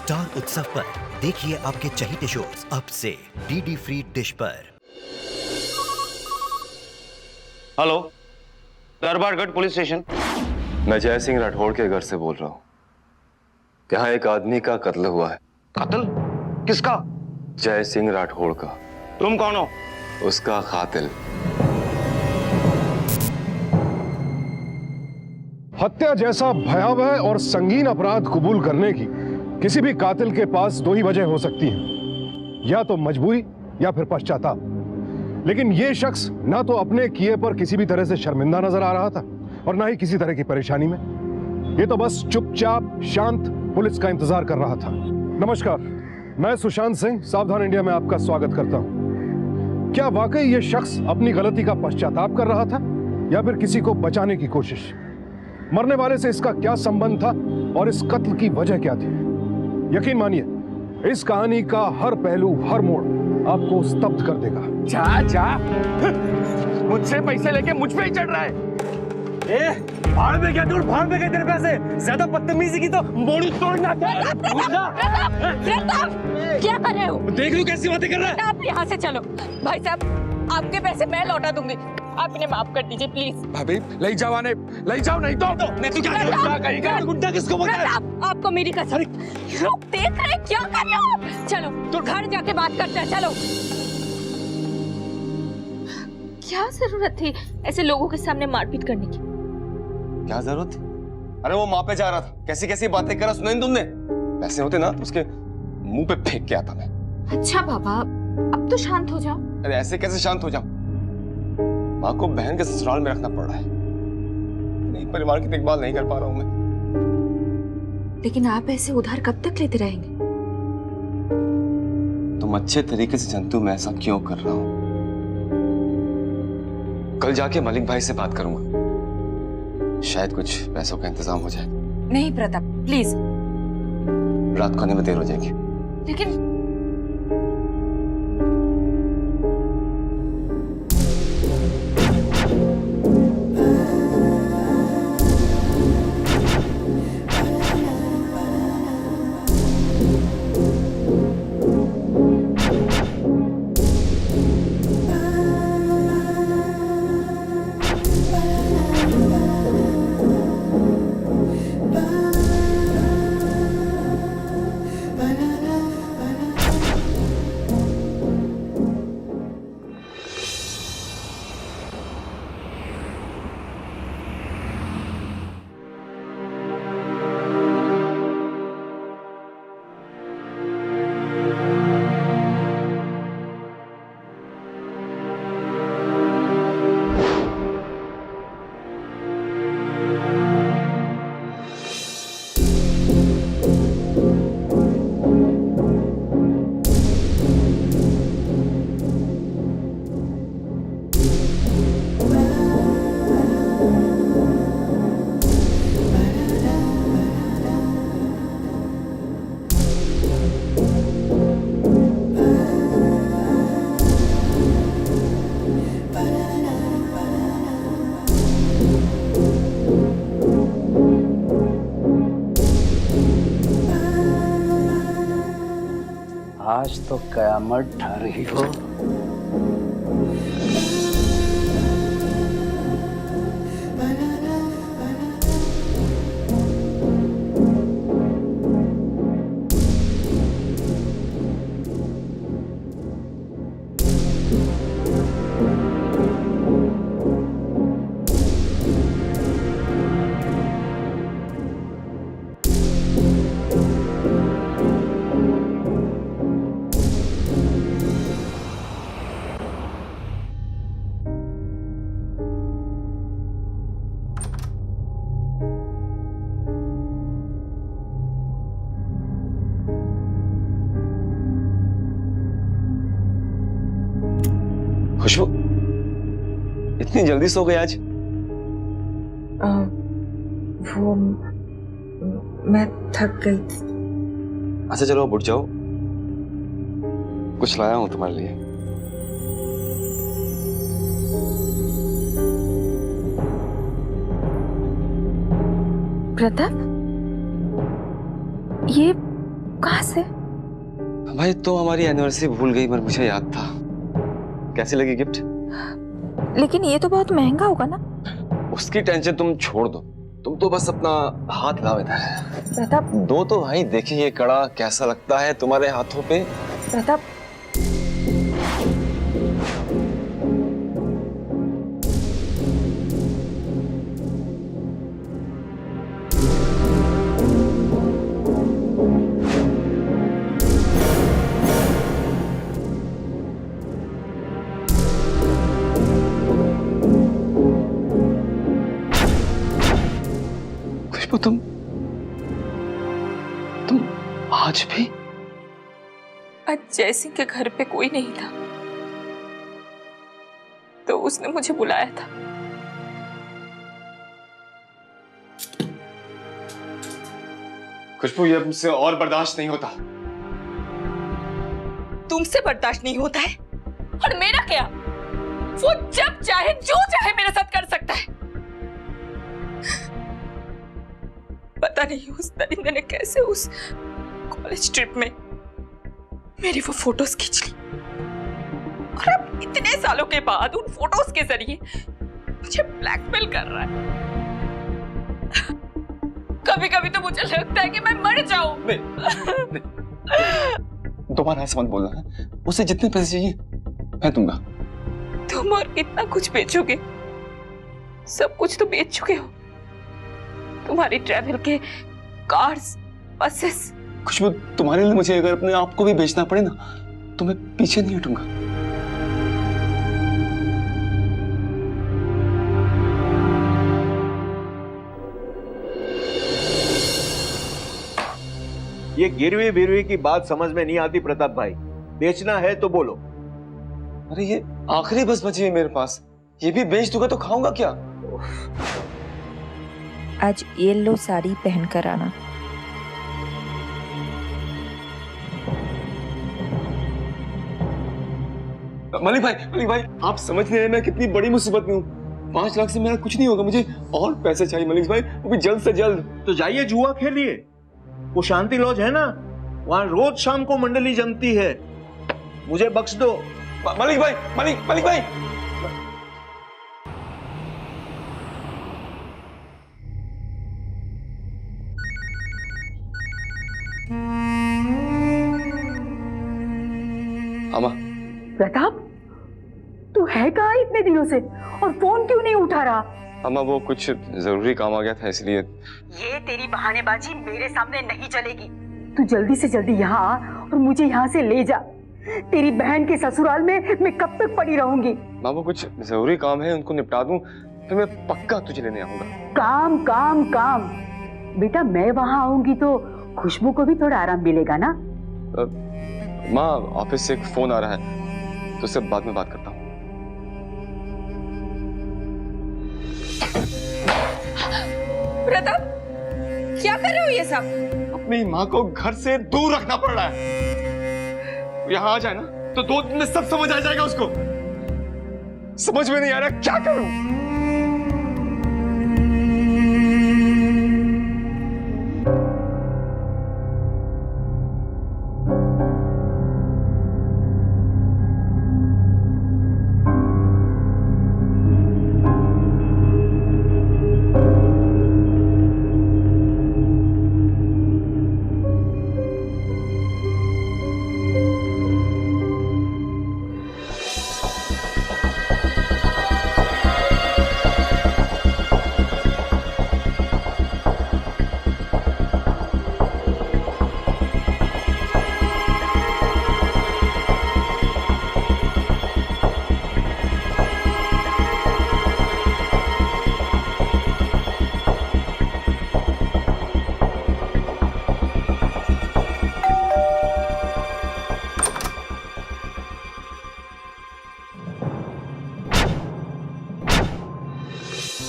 Star उत्सव पर देखिए आपके चहीते शोज अब से डीडी फ्री डिश पर। Hello, Darbargarh police station. मैं जय सिंह राठौड़ के घर से बोल रहा हूँ। यहाँ एक आदमी का कत्ल हुआ है। कत्ल? किसका? जय सिंह राठौड़ का। तुम कौन हो? उसका कातिल। हत्या जैसा भयावह और संगीन अपराध कबूल करने की किसी भी कातिल के पास दो ही वजह हो सकती है, या तो मजबूरी या फिर पश्चाताप। लेकिन यह शख्स ना तो अपने किए पर किसी भी तरह से शर्मिंदा नजर आ रहा था और ना ही किसी तरह की परेशानी में। ये तो बस चुपचाप शांत पुलिस का इंतजार कर रहा था। नमस्कार, मैं सुशांत सिंह सावधान इंडिया में आपका स्वागत करता हूं। क्या वाकई यह शख्स अपनी गलती का पश्चाताप कर रहा था या फिर किसी को बचाने की कोशिश? मरने वाले से इसका क्या संबंध था और इस कत्ल की वजह क्या थी? यकीन मानिए, इस कहानी का हर पहलू, हर मोड़ आपको स्तब्ध कर देगा। मुझसे पैसे लेके मुझ पे ही चढ़ रहा है। भाड़ में क्या दूर, भाड़ में क्या तेरे पैसे? ज्यादा बदतमीजी की तो मोड़ी तोड़ना। क्या कर रहे हो? देख लो कैसी बातें कर रहा है। आप यहाँ से चलो। भाई साहब, आपके पैसे मैं लौटा दूंगी, आप इन्हें माफ कर दीजिए प्लीज। भाभी ले जाओ, आने ले जाओ, नहीं तो मैं तो क्या कहेगा? गुंडा किसको बोलता है? आपको मेरी कसम। लोग देख रहे, क्या कर रहे हो आप? चलो तो घर जाके बात करते हैं, चलो। क्या जरूरत थी ऐसे लोगों के सामने मारपीट करने की? क्या जरूरत थी? अरे वो माँ पे जा रहा था, कैसी कैसी बातें करा, सुना तुमने? पैसे होते ना तो उसके मुंह पे फेंक के आता मैं। अच्छा बाबा, अब तो शांत हो जाओ। अरे ऐसे कैसे शांत हो जाऊं? माँ को बहन के ससुराल में रखना पड़ रहा है, नहीं परिवार की देखभाल नहीं कर पा रहा हूं मैं। लेकिन आप ऐसे उधार कब तक लेते रहेंगे? तुम अच्छे तरीके से जानते हो मैं ऐसा क्यों कर रहा हूं। कल जाके मलिक भाई से बात करूंगा, शायद कुछ पैसों का इंतजाम हो जाए। नहीं प्रताप, प्लीज। रात को आने में देर हो जाएगी। लेकिन आज तो कयामत ढा रही हो। खुशबू, इतनी जल्दी सो गए आज? वो मैं थक गई थी। अच्छा चलो अब उठ जाओ, कुछ लाया हूं तुम्हारे लिए। प्रताप, ये कहाँ से? भाई तो हमारी एनिवर्सरी भूल गई, पर मुझे याद था। कैसी लगी गिफ्ट? लेकिन ये तो बहुत महंगा होगा ना। उसकी टेंशन तुम छोड़ दो, तुम तो बस अपना हाथ लाओ इधर। प्रताप, दो तो भाई, देखिए ये कड़ा कैसा लगता है तुम्हारे हाथों पे। प्रताप, खुशबू तुम आज भी? आज जयसिंह के घर पे कोई नहीं था, तो उसने मुझे बुलाया था। खुशबू ये मुझसे और बर्दाश्त नहीं होता। तुमसे बर्दाश्त नहीं होता है, और मेरा क्या? वो जब चाहे जो चाहे मेरे साथ कर सकता है। पता नहीं उस दरिंदे ने कैसे उस कॉलेज ट्रिप में मेरी वो फोटोज खींच ली, और अब इतने सालों के बाद उन फोटोज के जरिए मुझे ब्लैकमेल कर रहा है। कभी कभी तो मुझे लगता है कि मैं मर जाऊं। दोबारा ऐसा मत बोलना है। उसे जितने पैसे चाहिए मैं दूंगा। तुम और कितना कुछ बेचोगे? सब कुछ तो बेच चुके हो। तुम्हारी ट्रैवल के कार्स, बसेस। खुशबू तुम्हारे लिए मुझे अगर अपने आप को भी बेचना पड़े ना, तो मैं पीछे नहीं हटूंगा। ये गिरवी बिरवी की बात समझ में नहीं आती प्रताप भाई। बेचना है तो बोलो। अरे ये आखिरी बस बची है मेरे पास, ये भी बेच दूंगा तो खाऊंगा क्या? आज येलो साड़ी पहन कर आना। मलिक भाई आप समझ नहीं रहे मैं कितनी बड़ी मुसीबत में हूँ। 5 लाख से मेरा कुछ नहीं होगा, मुझे और पैसे चाहिए मलिक भाई, वो भी जल्द से जल्द। तो जाइए जुआ खेलिए। वो शांति लॉज है ना, वहां रोज शाम को मंडली जमती है। मुझे बख्श दो। मलिक भाई अम्मा। प्रताप, तू है कहाँ इतने दिनों से, और फोन क्यों नहीं उठा रहा? अम्मा वो कुछ जरूरी काम आ गया था इसलिए। ये तेरी बहानेबाजी मेरे सामने नहीं चलेगी। तू जल्दी से जल्दी यहाँ आ और मुझे यहाँ से ले जा। तेरी बहन के ससुराल में मैं कब तक पड़ी रहूंगी? माँ वो कुछ जरूरी काम है, उनको निपटा दूं फिर मैं पक्का तुझे लेने आऊंगा। काम काम काम। बेटा मैं वहाँ आऊंगी तो खुशबू को भी थोड़ा आराम मिलेगा ना। माँ ऑफिस से एक फोन आ रहा है, तो उससे बाद में बात करता हूँ। प्रताप, क्या कर रहे हो ये सब? अपनी माँ को घर से दूर रखना पड़ रहा है। यहाँ आ जाए ना तो 2 दिन में सब समझ आ जाएगा उसको। समझ में नहीं आ रहा क्या करूं।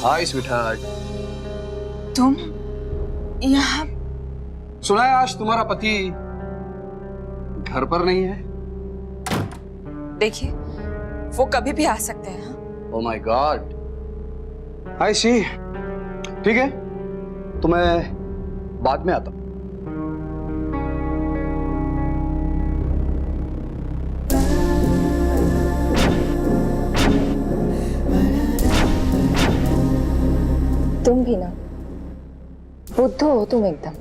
हाय स्वीटहार्ट। तुम यहाँ? सुना है आज तुम्हारा पति घर पर नहीं है। देखिए वो कभी भी आ सकते हैं। Oh my god. I see. ठीक है तो मैं बाद में आता हूं। बुद्धू हो तुम एकदम।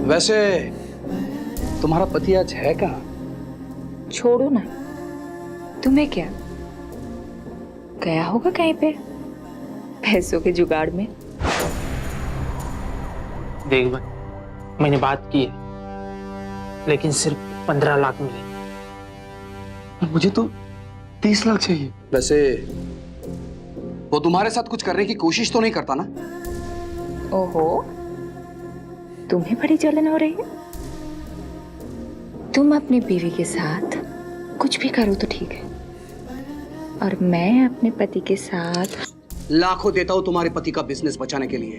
वैसे तुम्हारा पति आज है कहाँ? छोड़ो ना, तुम्हें क्या, गया होगा कहीं पे पैसों के जुगाड़ में। देख भाई, मैंने बात की है, लेकिन सिर्फ 15 लाख मिले। मुझे तो 30 लाख चाहिए। वैसे वो तुम्हारे साथ कुछ करने की कोशिश तो नहीं करता ना? ओहो, तुम्हें बड़ी जलन हो रही है? तुम अपनी बीवी के साथ कुछ भी करो तो ठीक है, और मैं अपने पति के साथ लाखों देता हूं तुम्हारे पति का बिजनेस बचाने के लिए।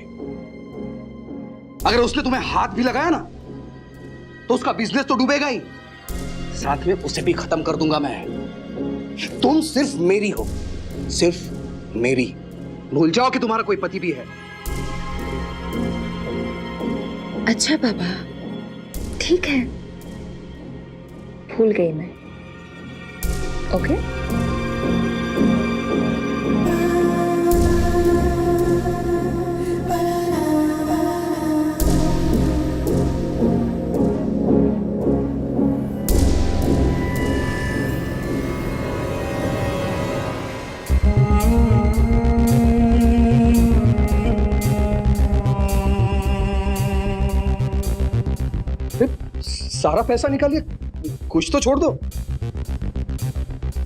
अगर उसने तुम्हें हाथ भी लगाया ना तो उसका बिजनेस तो डूबेगा ही, साथ में उसे भी खत्म कर दूंगा मैं। तुम सिर्फ मेरी हो, सिर्फ मेरी। भूल जाओ कि तुम्हारा कोई पति भी है। अच्छा बाबा, ठीक है, भूल गई मैं। ओके? सारा पैसा निकालिए, कुछ तो छोड़ दो।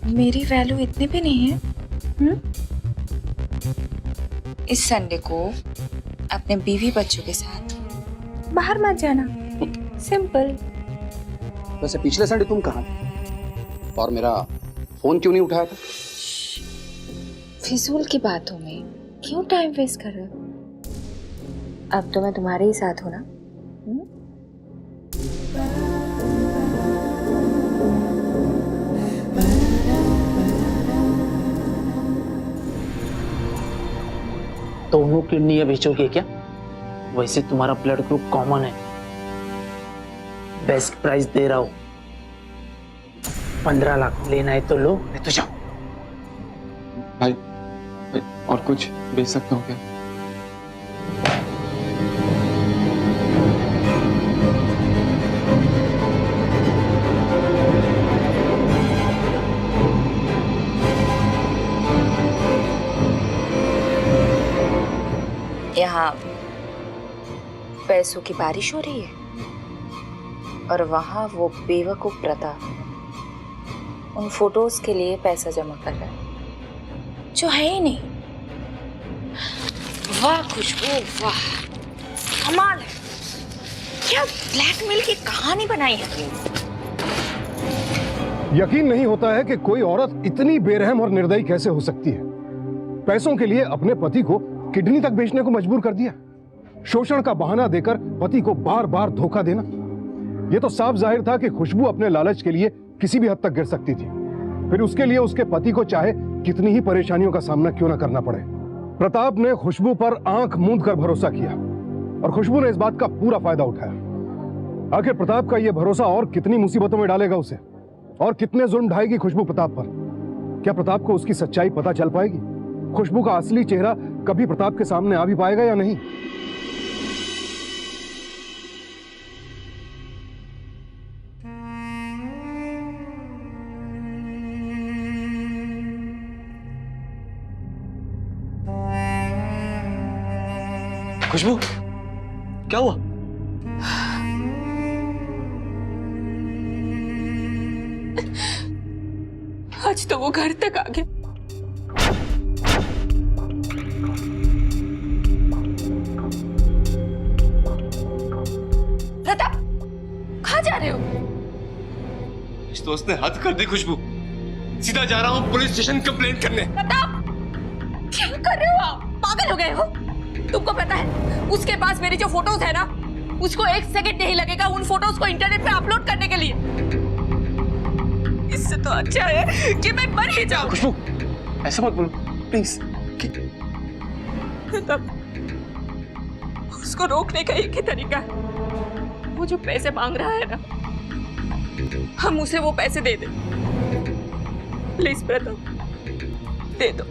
मेरी वैल्यू इतनी भी नहीं है। इस संडे को अपने बीवी बच्चों के साथ बाहर मत जाना, सिंपल। वैसे पिछले संडे तुम कहाँ थे और मेरा फोन क्यों नहीं उठाया था? फिजूल की बातों में क्यों टाइम वेस्ट कर रहे हो? अब तो मैं तुम्हारे ही साथ हूं ना। दोनों किडनी बेचोगे क्या? वैसे तुम्हारा ब्लड ग्रुप कॉमन है। बेस्ट प्राइस दे रहा हूं, 15 लाख। लेना है तो लो, नहीं तो जाओ। भाई, और कुछ बेच सकता हूँ क्या? यहाँ पैसों की बारिश हो रही है और वहां वो बेवकूफ प्रताप उन फोटोज के लिए पैसा जमा कर रहा है जो है ही नहीं। वाह खुशबू, वाह, कमाल है। क्या ब्लैकमेल की कहानी बनाई है तुमने? यकीन नहीं होता है कि कोई औरत इतनी बेरहम और निर्दयी कैसे हो सकती है। पैसों के लिए अपने पति को किडनी तक बेचने को मजबूर कर दिया। शोषण का बहाना देकर पति को बार बार धोखा देना। यह तो साफ जाहिर था कि खुशबू अपने लालच के लिए किसी भी हद तक गिर सकती थी, फिर उसके लिए उसके पति को चाहे कितनी ही परेशानियों का सामना क्यों ना करना पड़े। प्रताप ने खुशबू पर आंख मूंद कर भरोसा किया और खुशबू ने इस बात का पूरा फायदा उठाया। आखिर प्रताप का यह भरोसा और कितनी मुसीबतों में डालेगा उसे, और कितने जुल्म ढाएगी खुशबू प्रताप पर। क्या प्रताप को उसकी सच्चाई पता चल पाएगी? खुशबू का असली चेहरा कभी प्रताप के सामने आ भी पाएगा या नहीं? खुशबू, क्या हुआ? आज तो वो घर तक आ गया। प्रताप, कहाँ जा रहे हो? इस दोस्त ने हद कर दी खुशबू। सीधा जा रहा हूँ पुलिस स्टेशन कंप्लेंट करने। प्रताप, क्या कर रहे हो आप? पागल हो गए हो? तुमको पता है उसके पास मेरी जो फोटोज है ना, उसको 1 सेकंड नहीं लगेगा उन फोटोज को इंटरनेट पे अपलोड करने के लिए। इससे तो अच्छा है कि मैं मर ही जाऊं। खुशबू, ऐसा मत बोलो प्लीज। प्रताप, उस उसको रोकने का एक ही तरीका है, वो जो पैसे मांग रहा है ना, हम उसे वो पैसे दे दें। प्लीज प्रताप, दे दो।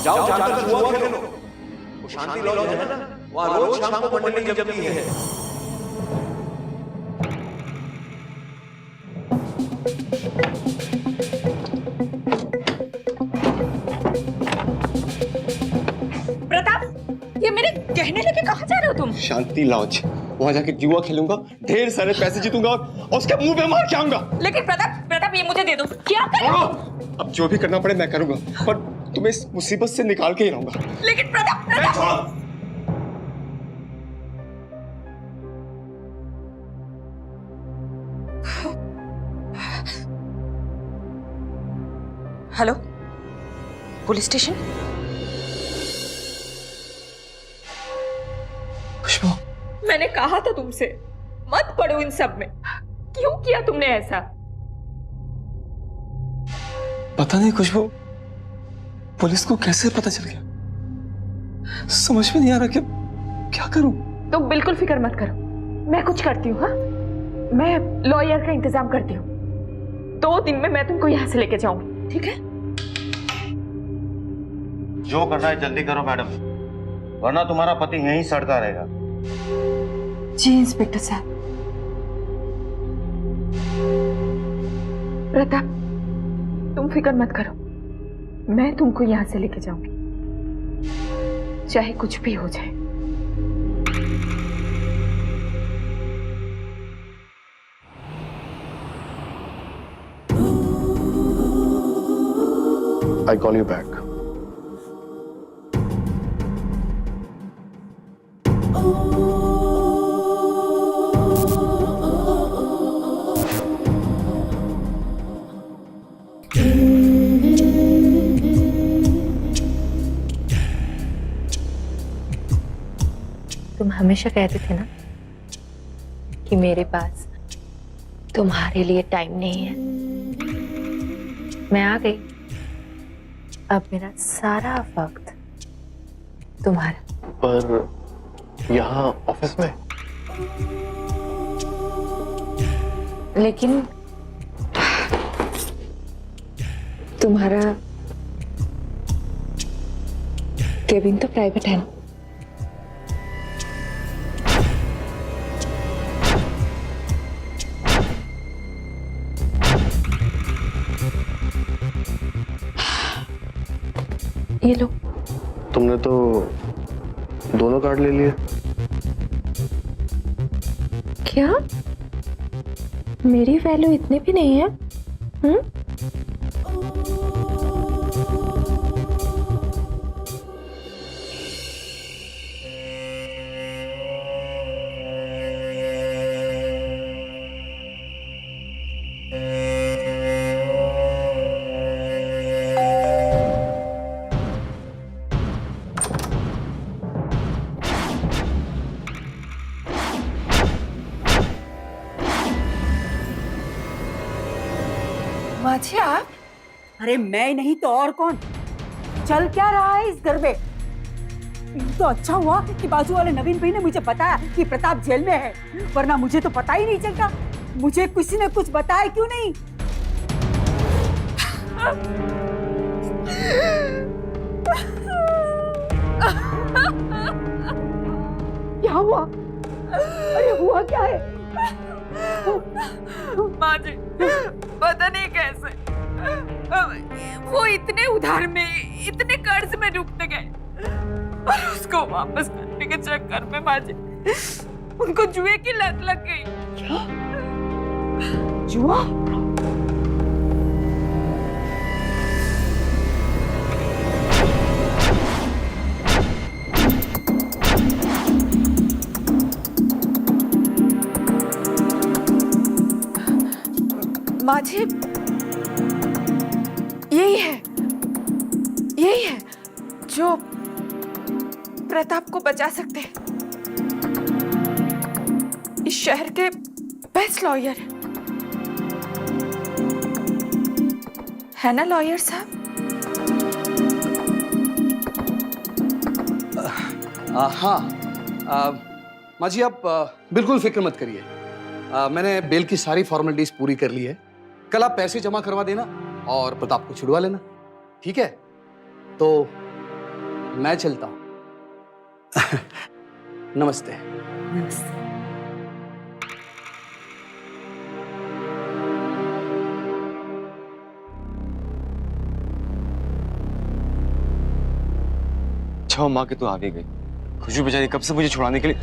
जाओ जाकर जुआ खेलो। वो शांति लॉज है ना, वहाँ रोज शाम को मंडली जमती है। प्रताप, ये मेरे गहने लेके कहाँ जा रहे हो तुम? शांति लॉज, वहाँ जाके जुआ खेलूंगा, ढेर सारे पैसे जीतूंगा और उसके मुंह पे मार के आऊंगा। लेकिन प्रताप, ये मुझे दे दो। क्या करोगे? अब जो भी करना पड़े मैं करूंगा, पर तुम्हें इस मुसीबत से निकाल के ही रहूंगा। लेकिन प्रताप, हेलो, पुलिस स्टेशन? खुशबू, मैंने कहा था तुमसे मत पड़ो इन सब में। क्यों किया तुमने ऐसा? पता नहीं खुशबू, पुलिस को कैसे पता चल गया, समझ में नहीं आ रहा कि क्या करूं। तुम बिल्कुल फिक्र मत करो, मैं कुछ करती हूँ। हाँ, मैं लॉयर का इंतजाम करती हूँ। 2 दिन में मैं तुमको यहाँ से लेके जाऊंगी, ठीक है? जो करना है जल्दी करो मैडम, वरना तुम्हारा पति यहीं सड़ता रहेगा। जी इंस्पेक्टर साहब। प्रताप, तुम फिक्र मत करो, मैं तुमको यहाँ से लेके जाऊंगी, चाहे कुछ भी हो जाए। I call you back. तुम हमेशा कहते थे ना कि मेरे पास तुम्हारे लिए टाइम नहीं है। मैं आ गई, अब मेरा सारा वक्त तुम्हारा। पर यहाँ ऑफिस में? लेकिन तुम्हारा केबिन तो प्राइवेट है ना। ये लो। तुमने तो दोनों कार्ड ले लिए। क्या मेरी वैल्यू इतनी भी नहीं है? माझी आप? अरे मैं नहीं तो और कौन? चल क्या रहा है इस घर में? तो अच्छा हुआ कि बाजू वाले नवीन भाई ने मुझे बताया कि प्रताप जेल में है, वरना मुझे तो पता ही नहीं चलता। मुझे किसी ने कुछ बताया क्यों नहीं? क्या हुआ? अरे हुआ क्या है? माँ जी, पता नहीं कैसे वो इतने उधार में, इतने कर्ज में डूबते गए और उसको वापस करने के चक्कर में माँ जी उनको जुए की लत लग गई। क्या? जुआ? माझी, यही है जो प्रताप को बचा सकते हैं। इस शहर के बेस्ट लॉयर है ना लॉयर साहब? हाँ माँ जी, आप बिल्कुल फिक्र मत करिए। मैंने बेल की सारी फॉर्मेलिटीज पूरी कर ली है। कल आप पैसे जमा करवा देना और प्रताप को छुड़वा लेना, ठीक है? तो मैं चलता हूं। नमस्ते। नमस्ते। अच्छा माँ के तो आ भी गई। खुशबू बेचारी कब से मुझे छुड़ाने के लिए।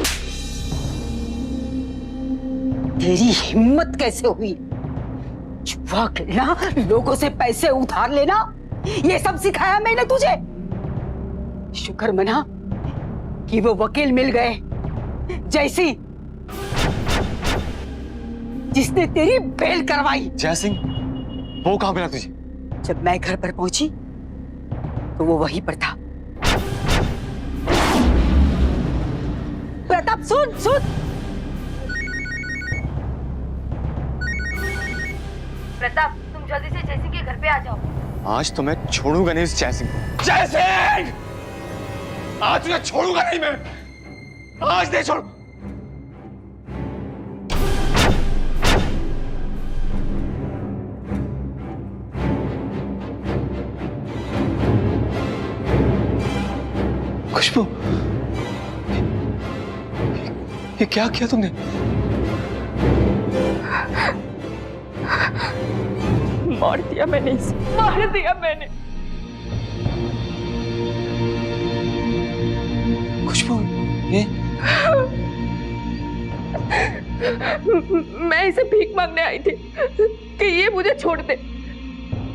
तेरी हिम्मत कैसे हुई? जुआ खेलना, लोगों से पैसे उधार लेना, ये सब सिखाया मैंने तुझे। शुक्र मना कि वो वकील मिल गए, जैसी जिसने तेरी बेल करवाई। जय सिंह, वो कहाँ मिला तुझे? जब मैं घर पर पहुंची तो वो वहीं पर था। प्रताप सुन सुन। प्रताप, तुम जल्दी से जयसिंह के घर पे आ जाओ। आज तो मैं छोड़ूंगा नहीं इस जय सिंह को। जय सिंह! आज तुझे छोड़ूंगा नहीं मैं। आज नहीं छोड़। खुशबू, ये क्या किया तुमने? मार दिया मैंने इसे, मार दिया मैंने। खुशबू, ये मैं इसे भीख मांगने आई थी कि ये मुझे छोड़ दे,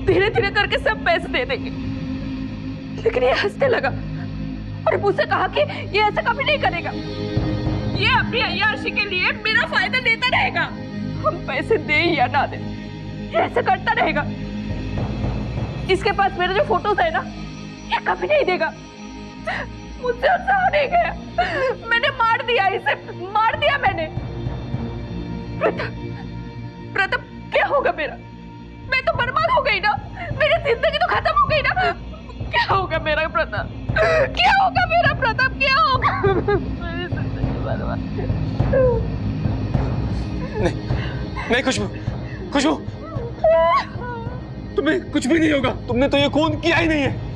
धीरे धीरे करके सब पैसे दे देंगे। लेकिन ये हंसने लगा और मुझसे कहा कि ये ऐसा कभी नहीं करेगा, ये अपनी अय्याशी के लिए मेरा फायदा लेता रहेगा। हम पैसे दे या ना दे, ये ऐसा करता रहेगा। इसके पास मेरे जो फोटोज है ना, ये कभी नहीं देगा। मुझसे और सहा नहीं गया, मैंने मार दिया इसे, मार दिया मैंने। प्रताप, क्या होगा मेरा? मैं तो बर्बाद हो गई ना, मेरी जिंदगी तो खत्म हो गई ना। क्या होगा मेरा प्रताप? क्या होगा मेरा प्रताप? क्या होगा? नहीं खुशबू, खुशबू, तुम्हें कुछ भी नहीं होगा। तुमने तो ये खून किया ही नहीं है।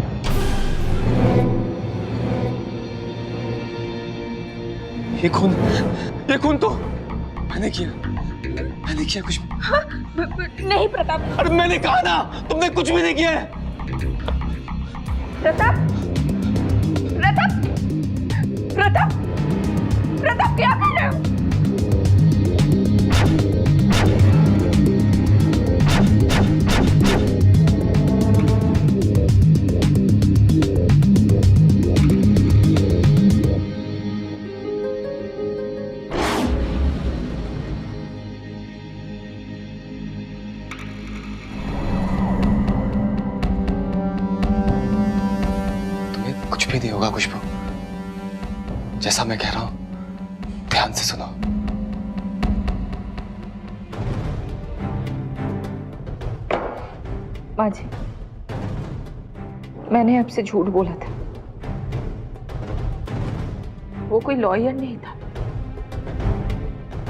ये खून तो मैंने किया खुशबू। नहीं प्रताप। अरे मैंने कहा ना, तुमने कुछ भी नहीं किया है। प्रताप, प्रताप, प्रताप, प्रताप, क्या कर रहे हो? कुछ भी नहीं होगा खुशबू। जैसा मैं कह रहा हूं ध्यान से सुनो। माँ जी, मैंने आपसे झूठ बोला था। वो कोई लॉयर नहीं था,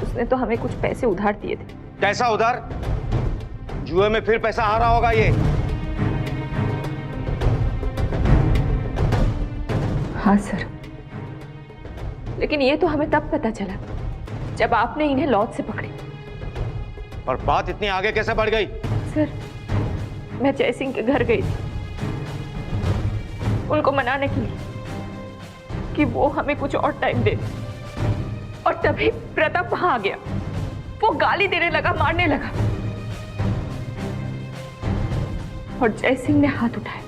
उसने तो हमें कुछ पैसे उधार दिए थे। कैसा उधार? जुए में फिर पैसा आ रहा होगा ये। हाँ सर, लेकिन ये तो हमें तब पता चला जब आपने इन्हें लॉज से पकड़े। और बात इतनी आगे कैसे बढ़ गई? सर, मैं जयसिंह के घर गई थी उनको मनाने के लिए कि वो हमें कुछ और टाइम दे, और तभी प्रताप वहां आ गया। वो गाली देने लगा, मारने लगा, और जयसिंह ने हाथ उठाया।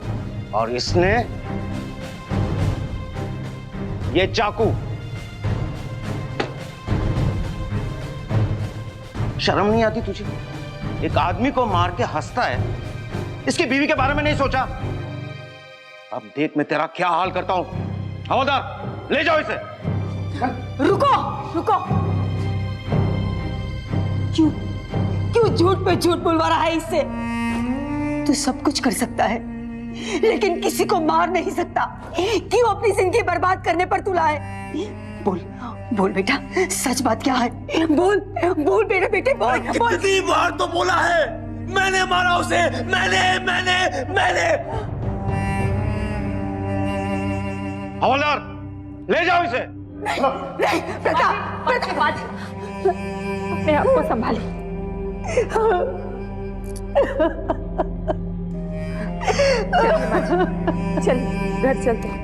और इसने ये चाकू। शर्म नहीं आती तुझे? एक आदमी को मार के हंसता है, इसकी बीवी के बारे में नहीं सोचा? अब देख मैं तेरा क्या हाल करता हूं। हवलदार ले जाओ इसे। रुको रुको, क्यों क्यों झूठ पे झूठ बुलवा रहा है इससे? तू सब कुछ कर सकता है लेकिन किसी को मार नहीं सकता। क्यों अपनी जिंदगी बर्बाद करने पर तुला है? बोल बोल बेटा, सच बात क्या है? बोल बोल मेरे बेटे, बोल बोल। कितनी बार तो बोला है, मैंने मारा उसे, मैंने। हवलदार ले जाओ इसे। नहीं प्रताप, अपने आप को संभालिए। चलिए घर चलते हैं।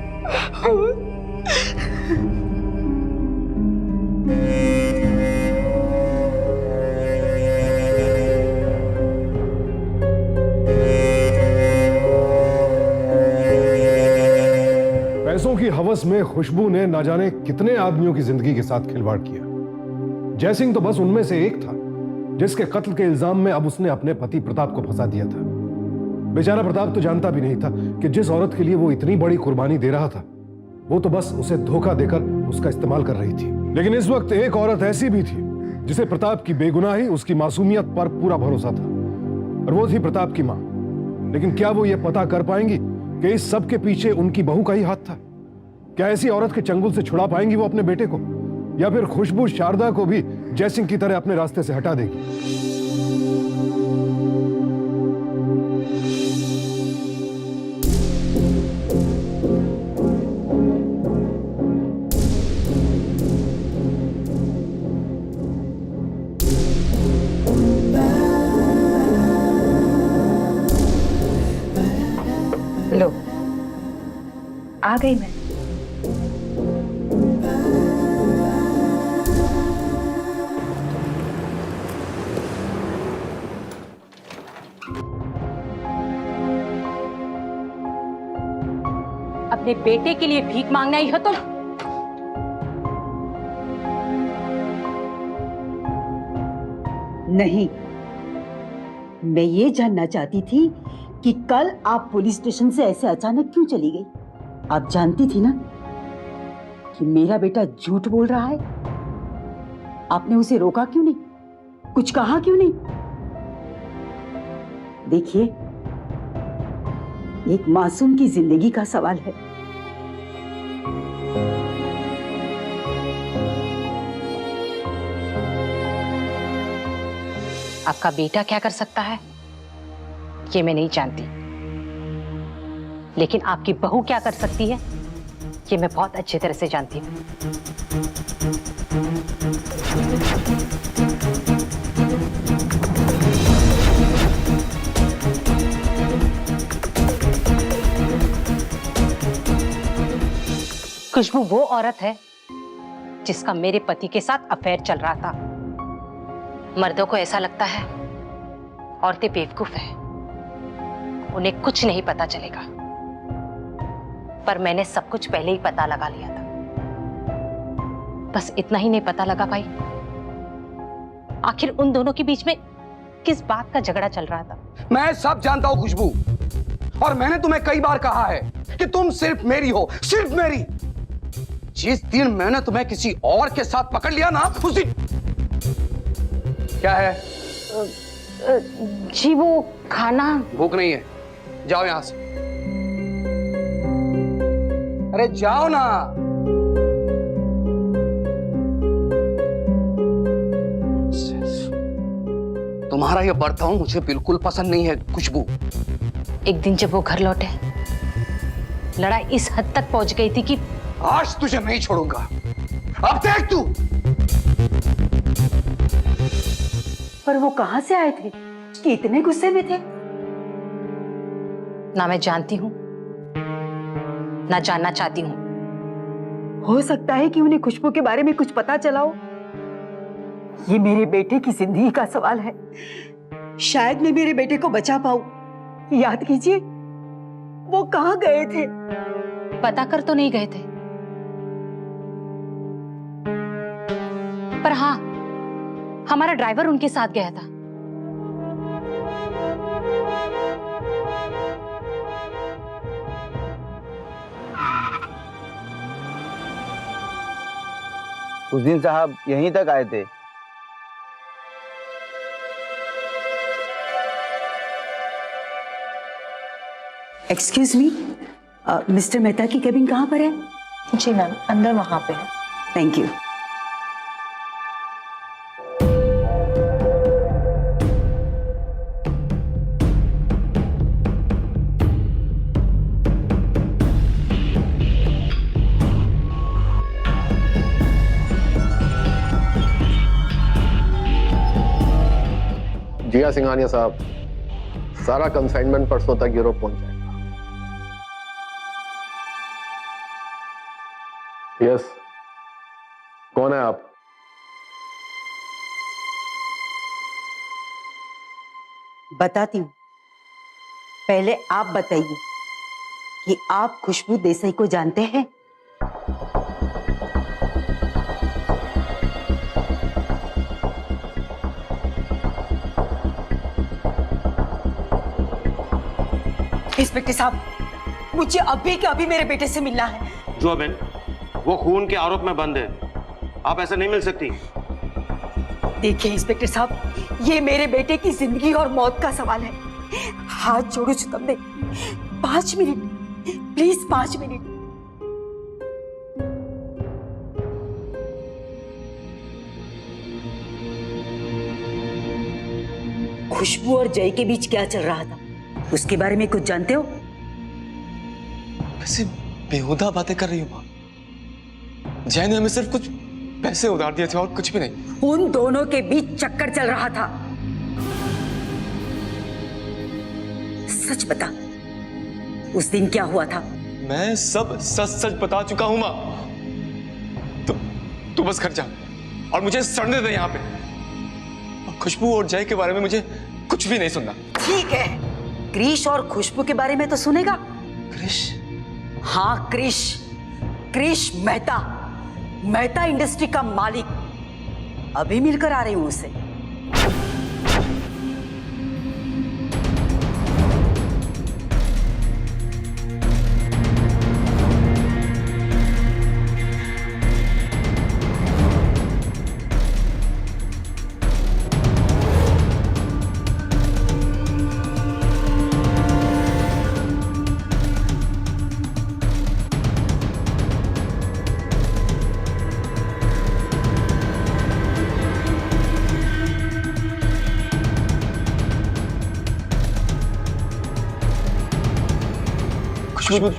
पैसों की हवस में खुशबू ने ना जाने कितने आदमियों की जिंदगी के साथ खिलवाड़ किया। जयसिंह तो बस उनमें से एक था जिसके कत्ल के इल्जाम में अब उसने अपने पति प्रताप को फंसा दिया था। बेचारा प्रताप तो जानता भी नहीं था कि जिस औरत के लिए वो इतनी बड़ी कुर्बानी दे रहा था वो तो बस उसे धोखा देकर उसका इस्तेमाल कर रही थी। लेकिन इस वक्त एक औरत ऐसी भी थी जिसे प्रताप की बेगुनाही, उसकी मासूमियत पर पूरा भरोसा था, और वो थी प्रताप की मां। लेकिन क्या वो ये पता कर पाएंगी कि इस सब के पीछे उनकी बहू का ही हाथ था? क्या ऐसी औरत के चंगुल से छुड़ा पाएंगी वो अपने बेटे को, या फिर खुशबू शारदा को भी जयसिंह की तरह अपने रास्ते से हटा देगी? लो, आ गई मैं। अपने बेटे के लिए भीख मांगना ही हो तुम? नहीं, मैं ये जानना चाहती थी कि कल आप पुलिस स्टेशन से ऐसे अचानक क्यों चली गई? आप जानती थी ना कि मेरा बेटा झूठ बोल रहा है। आपने उसे रोका क्यों नहीं? कुछ कहा क्यों नहीं? देखिए, एक मासूम की जिंदगी का सवाल है। आपका बेटा क्या कर सकता है ये मैं नहीं जानती, लेकिन आपकी बहू क्या कर सकती है ये मैं बहुत अच्छी तरह से जानती हूँ। खुशबू वो औरत है जिसका मेरे पति के साथ अफेयर चल रहा था। मर्दों को ऐसा लगता है औरतें बेवकूफ हैं, उन्हें कुछ नहीं पता चलेगा, पर मैंने सब कुछ पहले ही पता लगा लिया था। बस इतना ही नहीं पता लगा पाई आखिर उन दोनों के बीच में किस बात का झगड़ा चल रहा था। मैं सब जानता हूं खुशबू, और मैंने तुम्हें कई बार कहा है कि तुम सिर्फ मेरी हो, सिर्फ मेरी। जिस दिन मैंने तुम्हें किसी और के साथ पकड़ लिया ना, उस दिन क्या है? जी वो खाना। भूख नहीं है, जाओ यहां से। अरे जाओ ना। तुम्हारा यह बर्ताव मुझे बिल्कुल पसंद नहीं है खुशबू। एक दिन जब वो घर लौटे, लड़ाई इस हद तक पहुंच गई थी कि आज तुझे नहीं छोड़ूंगा। अब देख तू। पर वो कहां से आए थे कि इतने गुस्से में थे? ना मैं जानती हूं ना जानना चाहती हूं। हो सकता है कि उन्हें खुशबू के बारे में कुछ पता चला हो। ये मेरे बेटे की जिंदगी का सवाल है। शायद मैं मेरे बेटे को बचा पाऊं। याद कीजिए, वो कहां गए थे? पता कर तो नहीं गए थे, पर हाँ, हमारा ड्राइवर उनके साथ गया था। उस दिन साहब यहीं तक आए थे। एक्सक्यूज मी, मिस्टर मेहता की केबिन कहाँ पर है? जी मैम, अंदर वहां पे है। Thank you. जी हाँ सिंघानिया साहब, सारा कंसाइनमेंट परसों तक यूरोप पहुंच जाएगा। यस, कौन है आप? बताती हूँ, पहले आप बताइए कि आप खुशबू देसाई को जानते हैं? इंस्पेक्टर साहब, मुझे अभी के अभी मेरे बेटे से मिलना है। जुआ बहन, वो खून के आरोप में बंद है, आप ऐसे नहीं मिल सकती। देखिए इंस्पेक्टर साहब, ये मेरे बेटे की जिंदगी और मौत का सवाल है। हाथ जोड़ो चिदम दे, 5 मिनट प्लीज, 5 मिनट। खुशबू और जय के बीच क्या चल रहा था, उसके बारे में कुछ जानते हो? वैसे बेहुदा बातें कर रही हो माँ। जय ने हमें सिर्फ कुछ पैसे उधार दिए थे और कुछ भी नहीं। उन दोनों के बीच चक्कर चल रहा था। सच बता, उस दिन क्या हुआ था? मैं सब सच सच बता चुका हूं माँ। तू बस घर जा और मुझे सड़ने दे यहाँ पे। और खुशबू और जय के बारे में मुझे कुछ भी नहीं सुनना। ठीक है, क्रिश और खुशबू के बारे में तो सुनेगा। क्रिश? हाँ क्रिश, क्रिश मेहता, मेहता इंडस्ट्री का मालिक। अभी मिलकर आ रही हूं उससे।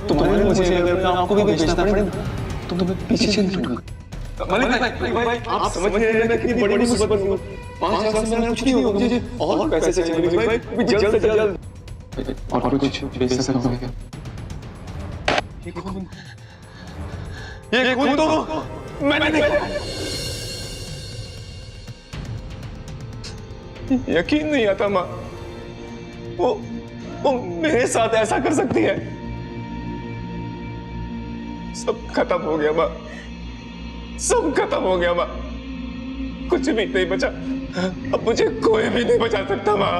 तुम्हारे मुझे अगर आपको भी बेचना पड़े तो तुम्हें पीछे नहीं हटूंगा। मालिक भाई, आप समझ नहीं रहे मैं कितनी बड़ी मुसीबत में हूं। 5 लाख से मेरा कुछ नहीं होगा, मुझे और पैसे चाहिए मालिक भाई, जल्द से जल्द। और कुछ बेच सकता हूं क्या? ये खून तो मैंने देखा। यकीन नहीं आता माँ, वो मेरे साथ ऐसा कर सकती है। सब खत्म हो गया माँ, सब खत्म हो गया माँ, कुछ भी नहीं बचा। अब मुझे कोई भी नहीं बचा सकता माँ,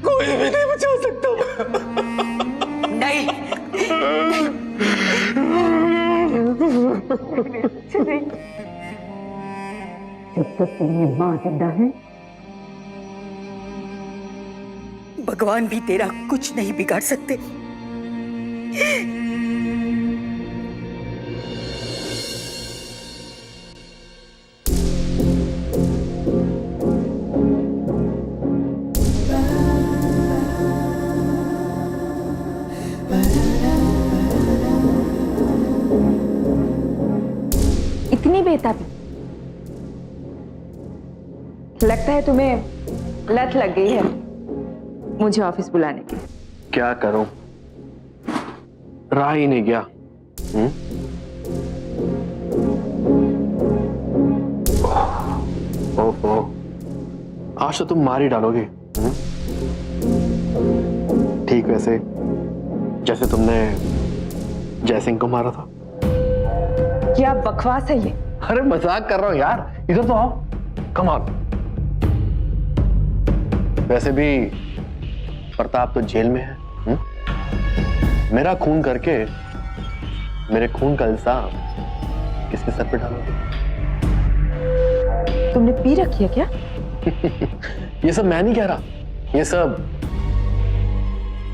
कोई भी नहीं बचा सकता। नहीं, जब तक तेरी माँ जिंदा है, भगवान भी तेरा कुछ नहीं बिगाड़ सकते। इतनी बेताबी? लगता है तुम्हें लत लग गई है मुझे ऑफिस बुलाने की। क्या करूं, रहा ही नहीं गया। ओहो, आज तो तुम मार ही डालोगे। ठीक वैसे जैसे तुमने जयसिंह को मारा था। क्या बकवास है ये? अरे मजाक कर रहा हूं यार, इधर तो आओ, कम ऑन। वैसे भी प्रताप तो जेल में है। मेरा खून करके मेरे खून का इल्जाम किसके सर पे डालोगे? तुमने पी रखी है क्या? ये सब मैं नहीं कह रहा, ये सब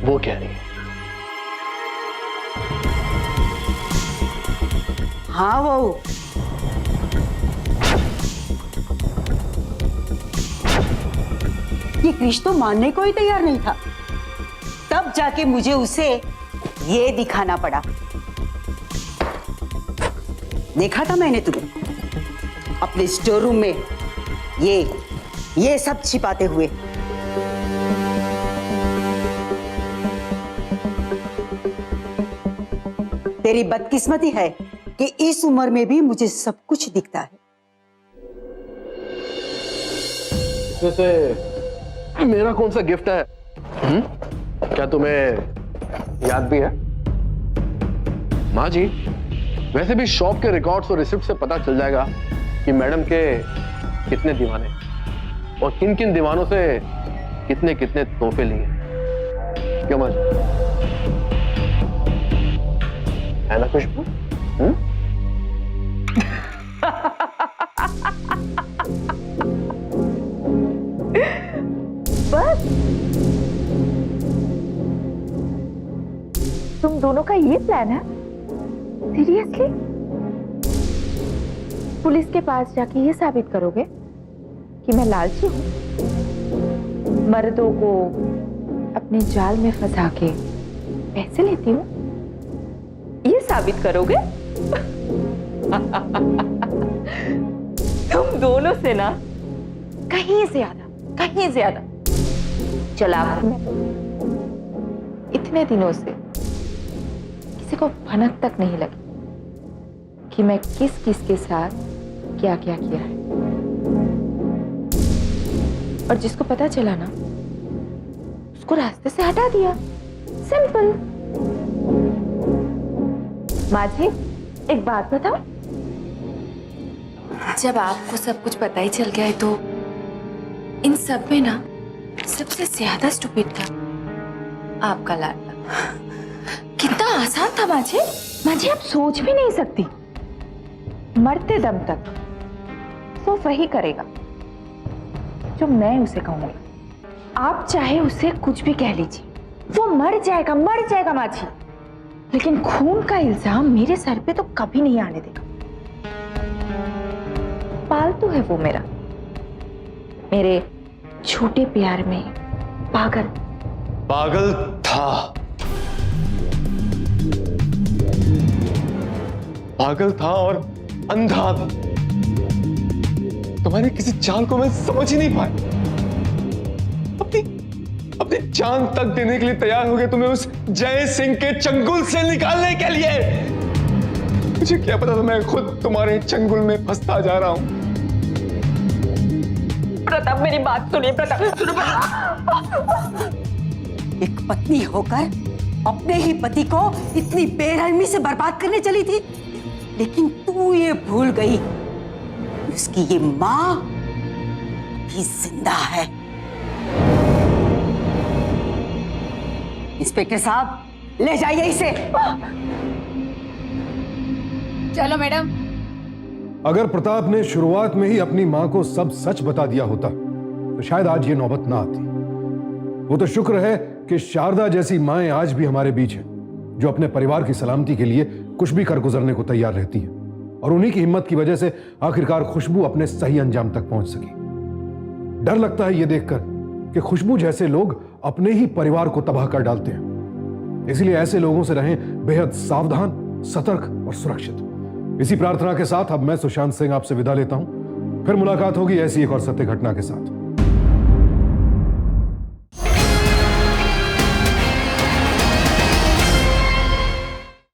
वो कह रही है। हाँ वो ये कृष तो मानने को ही तैयार नहीं था, तब जाके मुझे उसे ये दिखाना पड़ा। देखा था मैंने तुम्हें अपने स्टोर रूम में ये सब छिपाते हुए। तेरी बदकिस्मती है कि इस उम्र में भी मुझे सब कुछ दिखता है। वैसे मेरा कौन सा गिफ्ट है? क्या तुम्हें याद भी है? माँ जी, वैसे भी शॉप के रिकॉर्ड्स और रिसिप्ट से पता चल जाएगा कि मैडम के कितने दीवाने और किन किन दीवानों से कितने कितने तोहफे लिए। क्यों माँ जी, है ना खुशबू? बस तुम दोनों का ये प्लान है? सीरियसली? पुलिस के पास जाके ये साबित करोगे कि मैं लालची हूं, मर्दों को अपने जाल में फंसा के पैसे लेती हूं? ये साबित करोगे? तुम दोनों से ना कहीं ज्यादा चालाक हूं। इतने दिनों से किसी को भनक तक नहीं लगी कि मैं किस किस के साथ क्या क्या किया है, और जिसको पता चला ना उसको रास्ते से हटा दिया। सिंपल। माँ जी, एक बात बताओ, जब आपको सब कुछ पता ही चल गया है तो इन सब में ना सबसे ज्यादा स्टूपिड था आपका लाडला। कितना आसान था माँ जी, आप सोच भी नहीं सकती। मरते दम तक वो वही करेगा जो मैं उसे कहूंगी। आप चाहे उसे कुछ भी कह लीजिए, वो मर जाएगा माँ जी, लेकिन खून का इल्जाम मेरे सर पे तो कभी नहीं आने देगा। पालतू है वो मेरा, मेरे छोटे प्यार में पागल था। पागल था और अंधा था। तुम्हारी किसी चाल को मैं समझ ही नहीं पाया। अपनी जान तक देने के लिए तैयार हो गए तुम्हें उस जय सिंह के चंगुल से निकालने के लिए। मुझे क्या पता था मैं खुद तुम्हारे चंगुल में फंसता जा रहा हूं। प्रताप, मेरी बात सुनिए। प्रताप, एक पत्नी होकर अपने ही पति को इतनी बेरहमी से बर्बाद करने चली थी, लेकिन तू ये भूल गई उसकी ये मां भी जिंदा है। इंस्पेक्टर साहब, ले जाइए इसे। चलो मैडम। अगर प्रताप ने शुरुआत में ही अपनी मां को सब सच बता दिया होता तो शायद आज ये नौबत ना आती। वो तो शुक्र है कि शारदा जैसी माएं आज भी हमारे बीच हैं, जो अपने परिवार की सलामती के लिए कुछ भी कर गुजरने को तैयार रहती हैं, और उन्हीं की हिम्मत की वजह से आखिरकार खुशबू अपने सही अंजाम तक पहुंच सकी। डर लगता है यह देखकर कि खुशबू जैसे लोग अपने ही परिवार को तबाह कर डालते हैं। इसलिए ऐसे लोगों से रहें बेहद सावधान, सतर्क और सुरक्षित। इसी प्रार्थना के साथ अब मैं सुशांत सिंह आपसे विदा लेता हूं। फिर मुलाकात होगी ऐसी एक और सत्य घटना के साथ।